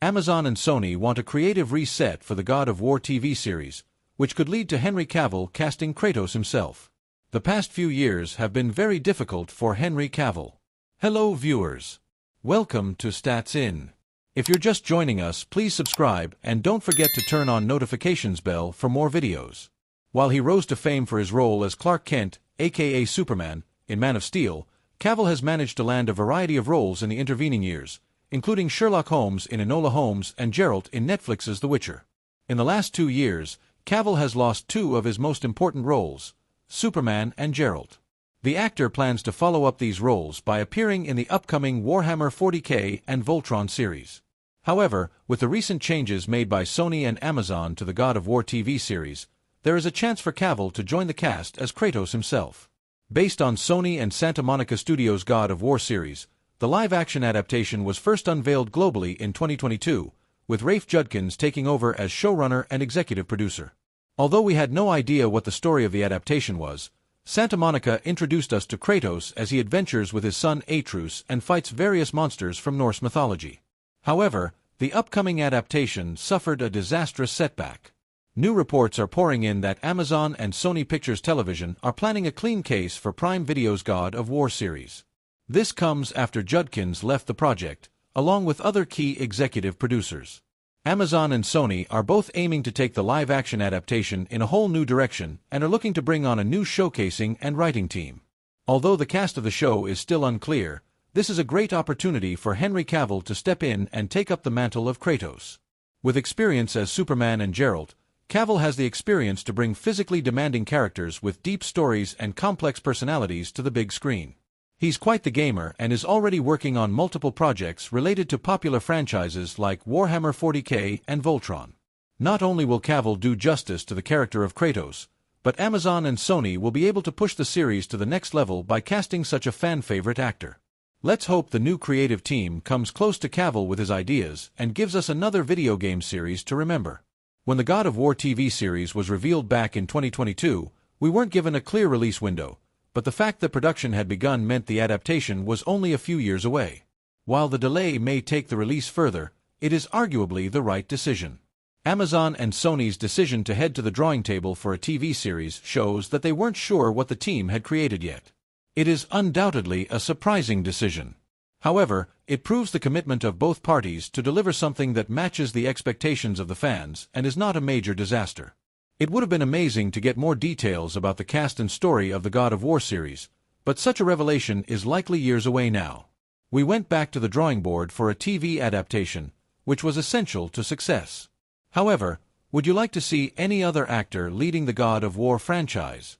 Amazon and Sony want a creative reset for the God of War TV series, which could lead to Henry Cavill casting Kratos himself. The past few years have been very difficult for Henry Cavill. Hello viewers. Welcome to Stats In. If you're just joining us, please subscribe and don't forget to turn on notifications bell for more videos. While he rose to fame for his role as Clark Kent, aka Superman, in Man of Steel, Cavill has managed to land a variety of roles in the intervening years, including Sherlock Holmes in Enola Homes and Geralt in Netflix's The Witcher. In the last 2 years, Cavill has lost 2 of his most important roles, Superman and Geralt. The actor plans to follow up these roles by appearing in the upcoming Warhammer 40K and Voltron series. However, with the recent changes made by Sony and Amazon to the God of War TV series, there is a chance for Cavill to join the cast as Kratos himself. Based on Sony and Santa Monica Studios' God of War series, the live-action adaptation was first unveiled globally in 2022, with Rafe Judkins taking over as showrunner and executive producer. Although we had no idea what the story of the adaptation was, Santa Monica introduced us to Kratos as he adventures with his son Atreus and fights various monsters from Norse mythology. However, the upcoming adaptation suffered a disastrous setback. New reports are pouring in that Amazon and Sony Pictures Television are planning a clean case for Prime Video's God of War series. This comes after Judkins left the project, along with other key executive producers. Amazon and Sony are both aiming to take the live-action adaptation in a whole new direction and are looking to bring on a new showcasing and writing team. Although the cast of the show is still unclear, this is a great opportunity for Henry Cavill to step in and take up the mantle of Kratos. With experience as Superman and Geralt, Cavill has the experience to bring physically demanding characters with deep stories and complex personalities to the big screen. He's quite the gamer and is already working on multiple projects related to popular franchises like Warhammer 40K and Voltron. Not only will Cavill do justice to the character of Kratos, but Amazon and Sony will be able to push the series to the next level by casting such a fan-favorite actor. Let's hope the new creative team comes close to Cavill with his ideas and gives us another video game series to remember. When the God of War TV series was revealed back in 2022, we weren't given a clear release window, but the fact that production had begun meant the adaptation was only a few years away. While the delay may take the release further, it is arguably the right decision. Amazon and Sony's decision to head to the drawing table for a TV series shows that they weren't sure what the team had created yet. It is undoubtedly a surprising decision. However, it proves the commitment of both parties to deliver something that matches the expectations of the fans and is not a major disaster. It would have been amazing to get more details about the cast and story of the God of War series, but such a revelation is likely years away now. We went back to the drawing board for a TV adaptation, which was essential to success. However, would you like to see any other actor leading the God of War franchise?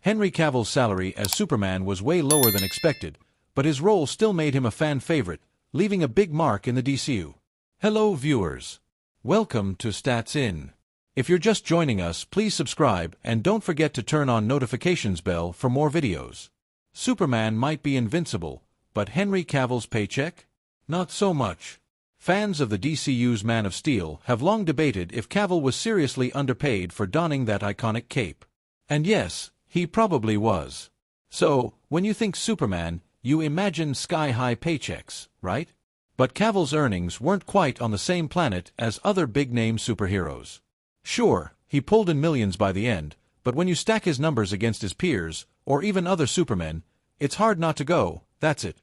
Henry Cavill's salary as Superman was way lower than expected, but his role still made him a fan favorite, leaving a big mark in the DCU. Hello viewers. Welcome to Stats In. If you're just joining us, please subscribe and don't forget to turn on notifications bell for more videos. Superman might be invincible, but Henry Cavill's paycheck? Not so much. Fans of the DCU's Man of Steel have long debated if Cavill was seriously underpaid for donning that iconic cape. And yes, he probably was. So, when you think Superman, you imagine sky-high paychecks, right? But Cavill's earnings weren't quite on the same planet as other big-name superheroes. Sure, he pulled in millions by the end, but when you stack his numbers against his peers, or even other supermen, it's hard not to go, that's it.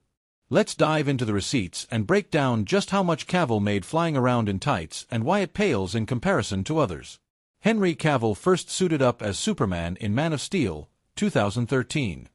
Let's dive into the receipts and break down just how much Cavill made flying around in tights and why it pales in comparison to others. Henry Cavill first suited up as Superman in Man of Steel, 2013.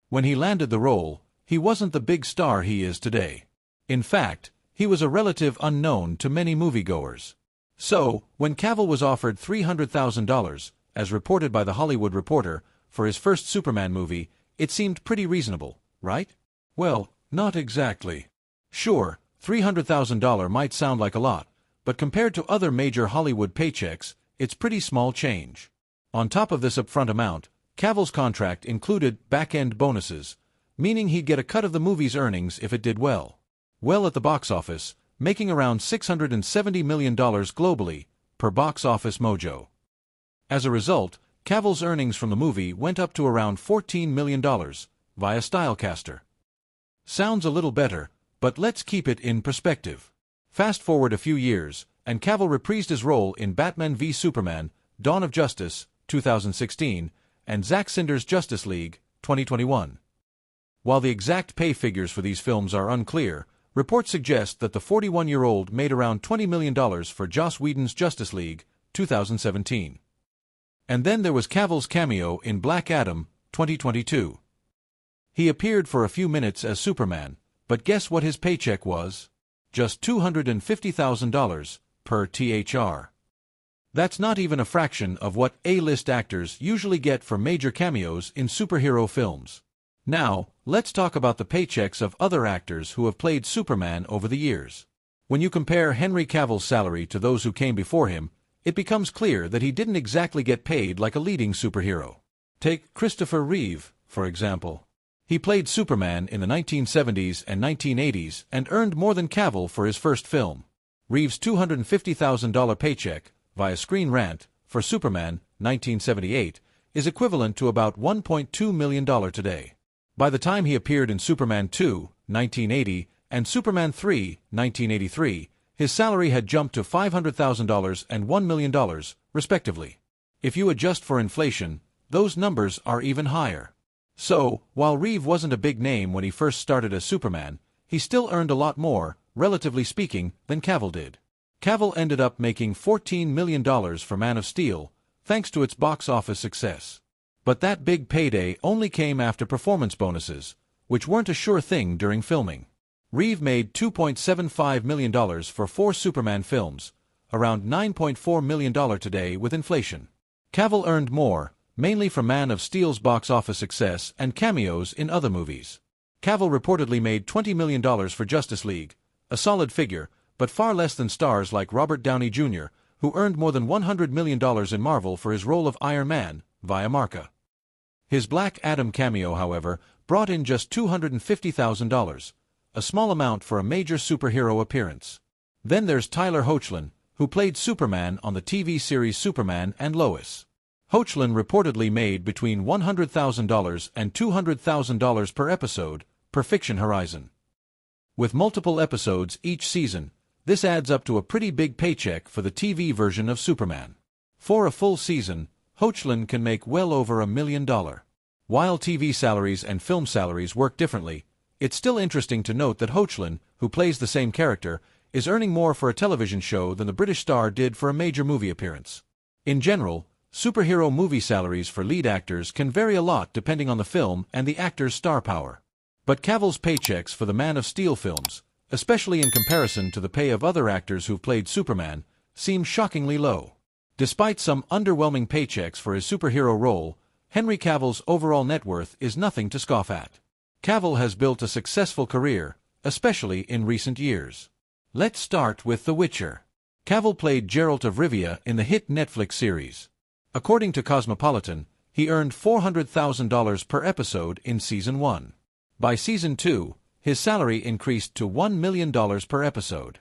When he landed the role, he wasn't the big star he is today. In fact, he was a relative unknown to many moviegoers. So, when Cavill was offered $300,000, as reported by The Hollywood Reporter, for his first Superman movie, it seemed pretty reasonable, right? Well, not exactly. Sure, $300,000 might sound like a lot, but compared to other major Hollywood paychecks, it's pretty small change. On top of this upfront amount, Cavill's contract included back-end bonuses, meaning he'd get a cut of the movie's earnings if it did well. Well at the box office, making around $670 million globally, per Box Office Mojo. As a result, Cavill's earnings from the movie went up to around $14 million, via Stylecaster. Sounds a little better, but let's keep it in perspective. Fast forward a few years, and Cavill reprised his role in Batman v Superman, Dawn of Justice, 2016, and Zack Snyder's Justice League, 2021. While the exact pay figures for these films are unclear, reports suggest that the 41-year-old made around $20 million for Joss Whedon's Justice League, 2017. And then there was Cavill's cameo in Black Adam, 2022. He appeared for a few minutes as Superman, but guess what his paycheck was? Just $250,000 per THR. That's not even a fraction of what A-list actors usually get for major cameos in superhero films. Now, let's talk about the paychecks of other actors who have played Superman over the years. When you compare Henry Cavill's salary to those who came before him, it becomes clear that he didn't exactly get paid like a leading superhero. Take Christopher Reeve, for example. He played Superman in the 1970s and 1980s and earned more than Cavill for his first film. Reeve's $250,000 paycheck, via Screen Rant, for Superman, 1978, is equivalent to about $1.2 million today. By the time he appeared in Superman 2, 1980, and Superman 3, 1983, his salary had jumped to $500,000 and $1 million, respectively. If you adjust for inflation, those numbers are even higher. So, while Reeve wasn't a big name when he first started as Superman, he still earned a lot more, relatively speaking, than Cavill did. Cavill ended up making $14 million for Man of Steel, thanks to its box office success. But that big payday only came after performance bonuses, which weren't a sure thing during filming. Reeve made $2.75 million for 4 Superman films, around $9.4 million today with inflation. Cavill earned more, mainly from Man of Steel's box office success and cameos in other movies. Cavill reportedly made $20 million for Justice League, a solid figure, but far less than stars like Robert Downey Jr., who earned more than $100 million in Marvel for his role of Iron Man, via Marca. His Black Adam cameo, however, brought in just $250,000, a small amount for a major superhero appearance. Then there's Tyler Hoechlin, who played Superman on the TV series Superman and Lois. Hoechlin reportedly made between $100,000 and $200,000 per episode, per Fiction Horizon. With multiple episodes each season, this adds up to a pretty big paycheck for the TV version of Superman. For a full season, Hoechlin can make well over $1 million. While TV salaries and film salaries work differently, it's still interesting to note that Hoechlin, who plays the same character, is earning more for a television show than the British star did for a major movie appearance. In general, superhero movie salaries for lead actors can vary a lot depending on the film and the actor's star power. But Cavill's paychecks for the Man of Steel films, especially in comparison to the pay of other actors who've played Superman, seem shockingly low. Despite some underwhelming paychecks for his superhero role, Henry Cavill's overall net worth is nothing to scoff at. Cavill has built a successful career, especially in recent years. Let's start with The Witcher. Cavill played Geralt of Rivia in the hit Netflix series. According to Cosmopolitan, he earned $400,000 per episode in Season 1. By Season 2, his salary increased to $1 million per episode.